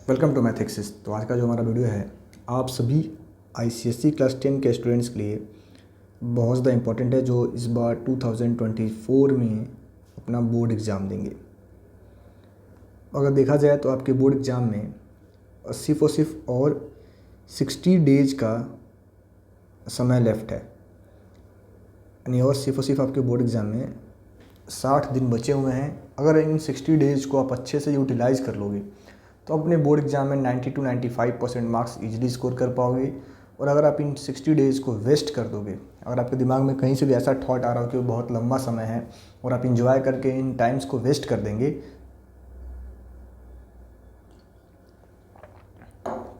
Welcome to maths. तो आज का जो हमारा वीडियो है आप सभी आईसीएसई क्लास 10 के स्टूडेंट्स के लिए बहुत ज़्यादा इम्पोर्टेंट है, जो इस बार 2024 में अपना बोर्ड एग्ज़ाम देंगे। अगर देखा जाए तो आपके बोर्ड एग्ज़ाम में सिर्फ और सिर्फ और 60 डेज का समय लेफ़्ट है, यानी और सिर्फ आपके बोर्ड एग्ज़ाम में 60 दिन बचे हुए हैं। अगर इन 60 डेज़ को आप अच्छे से यूटिलाइज़ कर लोगे तो अपने बोर्ड एग्ज़ाम में 90 to 95% मार्क्स इजीली स्कोर कर पाओगे। और अगर आप इन 60 डेज़ को वेस्ट कर दोगे, अगर आपके दिमाग में कहीं से भी ऐसा थॉट आ रहा हो कि वो बहुत लंबा समय है और आप इंजॉय करके इन टाइम्स को वेस्ट कर देंगे,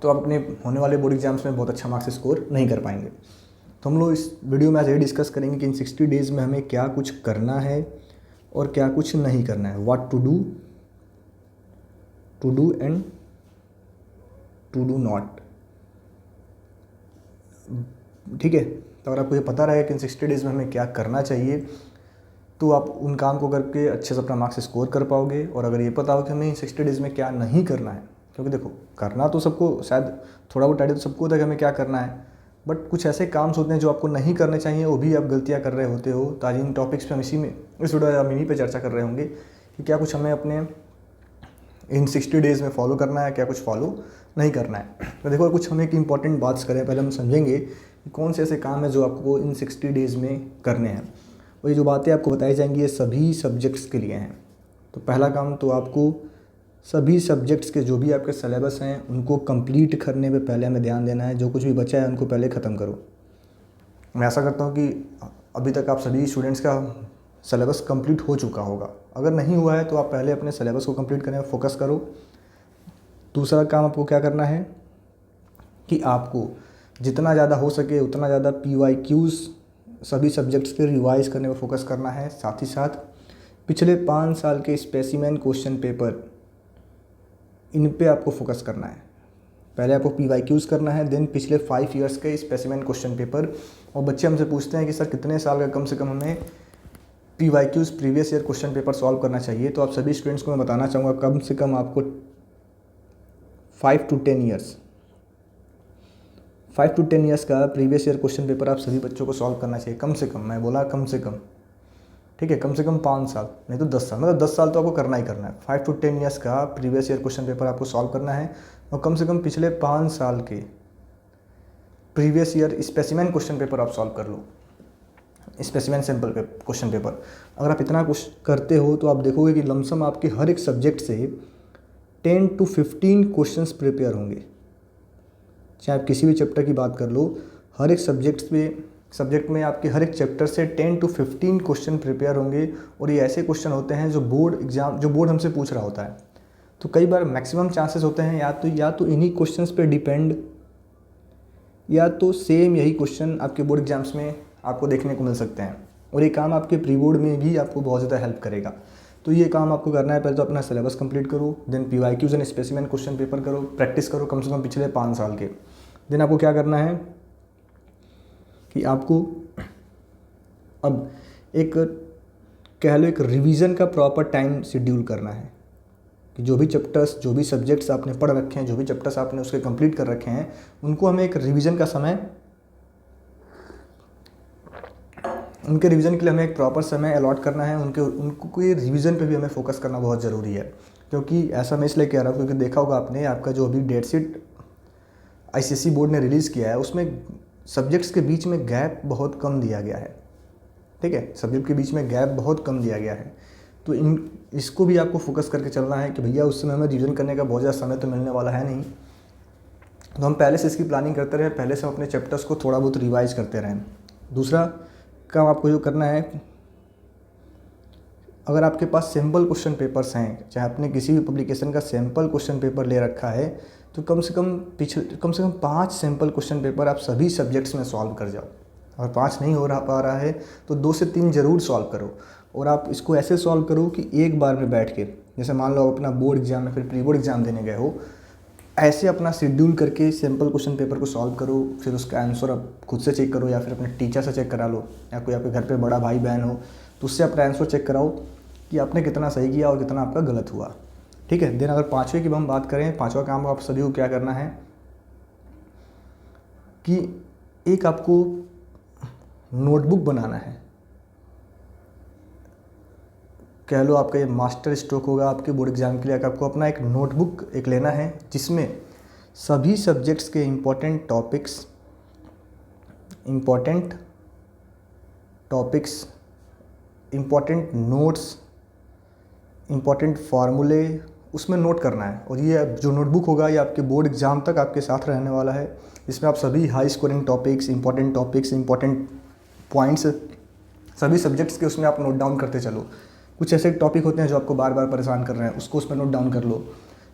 तो आप अपने होने वाले बोर्ड एग्जाम्स में बहुत अच्छा मार्क्स स्कोर नहीं कर पाएंगे। तो हम लोग इस वीडियो में आज ये डिस्कस करेंगे कि इन 60 डेज़ में हमें क्या कुछ करना है और क्या कुछ नहीं करना है, what to do and to do not. ठीक है, तो अगर आपको ये पता रहे कि इन 60 डेज़ में हमें क्या करना चाहिए तो आप उन काम को करके अच्छे से अपना मार्क्स स्कोर कर पाओगे। और अगर ये पता हो कि हमें इन 60 डेज़ में क्या नहीं करना है, क्योंकि देखो करना तो सबको शायद थोड़ा बहुत आइडिया तो सबको होता है कि हमें क्या करना है, बट कुछ ऐसे काम होते हैं जो आपको नहीं करने चाहिए, वो भी आप गलतियाँ कर रहे होते हो। तो आज इन टॉपिक्स पे हम इस वीडियो हम इन्हीं पे चर्चा कर रहे होंगे कि क्या कुछ हमें अपने इन 60 डेज़ में फॉलो करना है, क्या कुछ फॉलो नहीं करना है। तो देखो कुछ हम एक इंपॉर्टेंट बात करें, पहले हम समझेंगे कि कौन से ऐसे काम है जो आपको इन 60 डेज़ में करने हैं। और ये जो बातें आपको बताई जाएंगी ये सभी सब्जेक्ट्स के लिए हैं। तो पहला काम तो आपको सभी सब्जेक्ट्स के जो भी आपके सिलेबस हैं उनको कंप्लीट करने पे पहले हमें ध्यान देना है। जो कुछ भी बचा है उनको पहले ख़त्म करो। मैं ऐसा करता हूँ कि अभी तक आप सभी स्टूडेंट्स का सिलेबस कंप्लीट हो चुका होगा। अगर नहीं हुआ है तो आप पहले अपने सिलेबस को कंप्लीट करने में फोकस करो। दूसरा काम आपको क्या करना है कि आपको जितना ज़्यादा हो सके उतना ज़्यादा PYQs सभी सब्जेक्ट्स के रिवाइज करने में फोकस करना है। साथ ही साथ पिछले 5 साल के स्पेसिमेन क्वेश्चन पेपर, इन पे आपको फोकस करना है। पहले आपको PYQs करना है, देन पिछले 5 ईयर्स के स्पेसिमेन क्वेश्चन पेपर। और बच्चे हमसे पूछते हैं कि सर कितने साल का कम से कम हमें PYQs previous year question paper solve करना चाहिए। तो आप सभी स्टूडेंट्स को मैं बताना चाहूँगा कम से कम आपको 5 to 10 ईयर्स का प्रीवियस ईयर क्वेश्चन पेपर आप सभी बच्चों को सॉल्व करना चाहिए। कम से कम, मैं बोला कम से कम, ठीक है, कम से कम 5 साल नहीं तो 10 साल, मतलब 10 साल तो आपको करना ही करना है। 5 to 10 ईयर्स का प्रीवियस ईयर क्वेश्चन पेपर आपको सॉल्व करना है और कम से कम पिछले 5 साल के previous year specimen question paper आप सॉल्व कर लो, स्पेसिमेन सैम्पल क्वेश्चन पेपर। अगर आप इतना कुछ करते हो तो आप देखोगे कि लमसम आपके हर एक सब्जेक्ट से 10 to 15 क्वेश्चंस प्रिपेयर होंगे। चाहे आप किसी भी चैप्टर की बात कर लो, हर एक सब्जेक्ट में आपके हर एक चैप्टर से 10 to 15 क्वेश्चन प्रिपेयर होंगे। और ये ऐसे क्वेश्चन होते हैं जो बोर्ड हमसे पूछ रहा होता है। तो कई बार मैक्सिमम चांसेस होते हैं या तो इन्हीं क्वेश्चंस पे डिपेंड, या तो सेम यही क्वेश्चन आपके बोर्ड एग्जाम्स में आपको देखने को मिल सकते हैं। और ये काम आपके प्री बोर्ड में भी आपको बहुत ज़्यादा हेल्प करेगा। तो ये काम आपको करना है, पहले तो अपना सिलेबस कंप्लीट करो, then PYQs and specimen question paper करो, प्रैक्टिस करो कम से कम पिछले 5 साल के। देन आपको क्या करना है कि आपको अब एक कह लो एक रिवीजन का प्रॉपर टाइम शेड्यूल करना है कि जो भी चैप्टर्स, जो भी सब्जेक्ट्स आपने पढ़ रखे हैं, जो भी चैप्टर्स आपने उसके कंप्लीट कर रखे हैं, उनको हमें एक रिवीजन का समय, उनके रिवीजन के लिए हमें एक प्रॉपर समय अलॉट करना है। उनको ये रिवीजन पे भी हमें फोकस करना बहुत ज़रूरी है। क्योंकि ऐसा मैं इसलिए कह रहा हूँ क्योंकि देखा होगा आपने, आपका जो अभी डेट शीट ICSE बोर्ड ने रिलीज़ किया है उसमें सब्जेक्ट्स के बीच में गैप बहुत कम दिया गया है। ठीक है, सब्जेक्ट के बीच में गैप बहुत कम दिया गया है। तो इसको भी आपको फोकस करके चलना है कि भैया उस समय हमें रिवीजन करने का बहुत ज़्यादा समय तो मिलने वाला है नहीं। तो हम पहले से इसकी प्लानिंग करते रहें, पहले से हम अपने चैप्टर्स को थोड़ा बहुत रिवाइज करते रहें। दूसरा काम आपको जो करना है, अगर आपके पास सैम्पल क्वेश्चन पेपर्स हैं, चाहे आपने किसी भी पब्लिकेशन का सैम्पल क्वेश्चन पेपर ले रखा है, तो कम से कम 5 सैम्पल क्वेश्चन पेपर आप सभी सब्जेक्ट्स में सॉल्व कर जाओ। अगर 5 नहीं पा रहा है तो 2 से 3 ज़रूर सॉल्व करो। और आप इसको ऐसे सॉल्व करो कि एक बार में बैठ के, जैसे मान लो अपना बोर्ड एग्जाम या फिर प्री बोर्ड एग्जाम देने गए हो, ऐसे अपना शेड्यूल करके सैम्पल क्वेश्चन पेपर को सॉल्व करो। फिर उसका आंसर आप खुद से चेक करो या फिर अपने टीचर से चेक करा लो, या कोई आपके घर पे बड़ा भाई बहन हो तो उससे अपना आंसर चेक कराओ कि आपने कितना सही किया और कितना आपका गलत हुआ। ठीक है। देन अगर पाँचवें की हम बात करें, पाँचवा काम आप सभी को क्या करना है कि एक आपको नोटबुक बनाना है। कह लो आपका ये मास्टर स्ट्रोक होगा आपके बोर्ड एग्जाम के लिए। आपको अपना एक नोटबुक एक लेना है जिसमें सभी सब्जेक्ट्स के important topics, important notes, important फार्मूले उसमें नोट करना है। और ये जो नोटबुक होगा ये आपके बोर्ड एग्ज़ाम तक आपके साथ रहने वाला है। इसमें आप सभी high scoring topics, important points सभी सब्जेक्ट्स के उसमें आप नोट डाउन करते चलो। कुछ ऐसे टॉपिक होते हैं जो आपको बार बार परेशान कर रहे हैं, उसको उसमें नोट डाउन कर लो।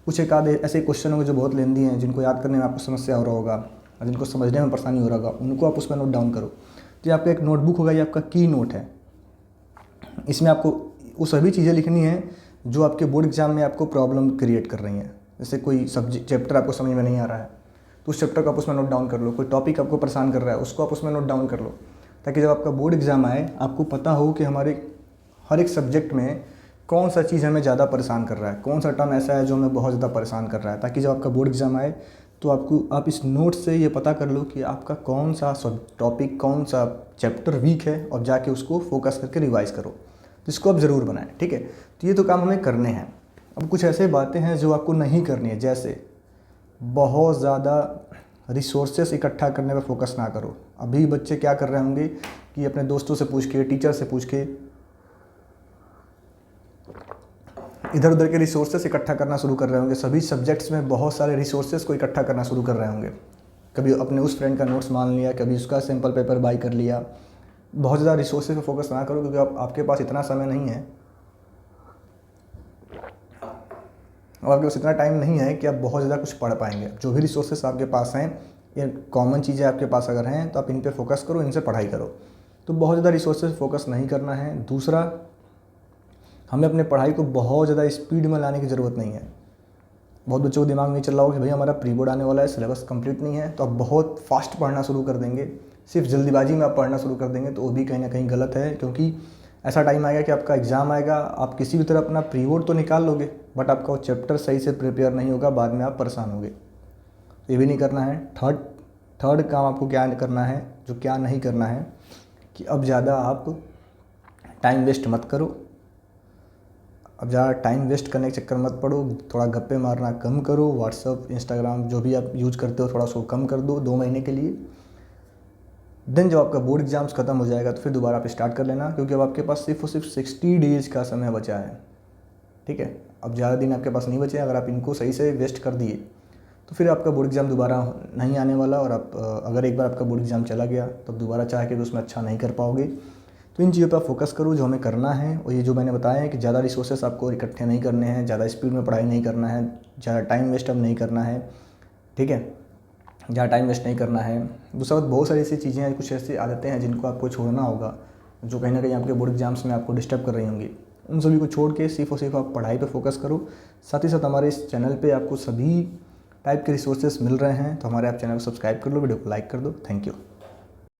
कुछ एक आधे ऐसे क्वेश्चन होंगे जो बहुत लेंदी हैं, जिनको याद करने में आपको समस्या हो रहा होगा और जिनको समझने में परेशानी हो रहा होगा, उनको आप उसमें नोट डाउन करो। जो आपका एक नोटबुक होगा ये आपका की नोट है। इसमें आपको वो सभी चीज़ें लिखनी है जो आपके बोर्ड एग्जाम में आपको प्रॉब्लम क्रिएट कर रही हैं। जैसे कोई सब्जेक्ट चैप्टर आपको समझ में नहीं आ रहा है तो उस चैप्टर को आप उसमें नोट डाउन कर लो। कोई टॉपिक आपको परेशान कर रहा है उसको आप उसमें नोट डाउन कर लो, ताकि जब आपका बोर्ड एग्ज़ाम आए आपको पता हो कि हमारे हर एक सब्जेक्ट में कौन सा चीज़ हमें ज़्यादा परेशान कर रहा है, कौन सा टर्म ऐसा है जो हमें बहुत ज़्यादा परेशान कर रहा है। ताकि जब आपका बोर्ड एग्ज़ाम आए तो आप इस नोट से ये पता कर लो कि आपका कौन सा टॉपिक, कौन सा चैप्टर वीक है और जाके उसको फोकस करके रिवाइज़ करो, जिसको आप ज़रूर बनाएं। ठीक है, तो ये तो काम हमें करने हैं। अब कुछ ऐसे बातें हैं जो आपको नहीं करनी है, जैसे बहुत ज़्यादा रिसोर्सेस इकट्ठा करने पर फोकस ना करो। अभी बच्चे क्या कर रहे होंगे कि अपने दोस्तों से पूछ के, टीचर से पूछ के इधर उधर के रिसोर्सेस इकट्ठा करना शुरू कर रहे होंगे। सभी सब्जेक्ट्स में बहुत सारे रिसोर्सेस को इकट्ठा करना शुरू कर रहे होंगे। कभी अपने उस फ्रेंड का नोट्स मान लिया, कभी उसका सैम्पल पेपर बाई कर लिया। बहुत ज़्यादा रिसोर्सेज पे फोकस ना करो, क्योंकि आपके पास इतना समय नहीं है और आपके पास इतना टाइम नहीं है कि आप बहुत ज़्यादा कुछ पढ़ पाएंगे। जो भी रिसोर्सेज आपके पास हैं, ये कॉमन चीज़ें आपके पास अगर हैं तो आप इन पे फोकस करो, इनसे पढ़ाई करो। तो बहुत ज़्यादा रिसोर्सेज फोकस नहीं करना है। दूसरा, हमें अपने पढ़ाई को बहुत ज़्यादा स्पीड में लाने की ज़रूरत नहीं है। बहुत बच्चों को दिमाग में चल रहा हो कि भाई हमारा प्री बोर्ड आने वाला है, सिलेबस कंप्लीट नहीं है, तो आप बहुत फास्ट पढ़ना शुरू कर देंगे, सिर्फ जल्दीबाजी में आप पढ़ना शुरू कर देंगे, तो वो भी कहीं ना कहीं गलत है। क्योंकि ऐसा टाइम आएगा कि आपका एग्ज़ाम आएगा, आप किसी भी तरह अपना प्री बोर्ड तो निकाल लोगे, बट आपका वो चैप्टर सही से प्रिपेयर नहीं होगा, बाद में आप परेशान होंगे। ये भी नहीं करना है। थर्ड काम आपको क्या करना है, जो क्या नहीं करना है, कि अब ज़्यादा आप टाइम वेस्ट मत करो। अब ज़्यादा टाइम वेस्ट करने के चक्कर मत पड़ो। थोड़ा गप्पे मारना कम करो। व्हाट्सअप, इंस्टाग्राम जो भी आप यूज़ करते हो थोड़ा उसको कम कर दो 2 महीने के लिए। देन जब आपका बोर्ड एग्जाम्स ख़त्म हो जाएगा तो फिर दोबारा आप स्टार्ट कर लेना, क्योंकि अब आपके पास सिर्फ और सिर्फ 60 डेज़ का समय बचा है। ठीक है, अब ज़्यादा दिन आपके पास नहीं बचे। अगर आप इनको सही से वेस्ट कर दिए तो फिर आपका बोर्ड एग्ज़ाम दोबारा नहीं आने वाला। और आप अगर एक बार आपका बोर्ड एग्ज़ाम चला गया तो दोबारा चाह के तो उसमें अच्छा नहीं कर पाओगे। तो इन चीज़ों पर फोकस करो जो हमें करना है। और ये जो मैंने बताया है कि ज़्यादा रिसोर्सेस आपको इकट्ठे नहीं करने हैं, ज़्यादा स्पीड में पढ़ाई नहीं करना है, ज़्यादा टाइम वेस्ट अब नहीं करना है। ठीक है, ज़्यादा टाइम वेस्ट नहीं करना है। दूसरा बहुत सारी ऐसी चीज़ें हैं, कुछ ऐसी आदतें हैं जिनको आपको छोड़ना होगा, जो कहीं ना कहीं आपके बोर्ड एग्जाम्स में आपको डिस्टर्ब कर रही होंगी। उन सभी को छोड़ के सिर्फ और सिर्फ आप पढ़ाई पे फोकस करो। साथ ही साथ हमारे इस चैनल पे आपको सभी टाइप के रिसोर्सेज मिल रहे हैं, तो हमारे आप चैनल को सब्सक्राइब कर लो, वीडियो को लाइक कर दो। Thank you.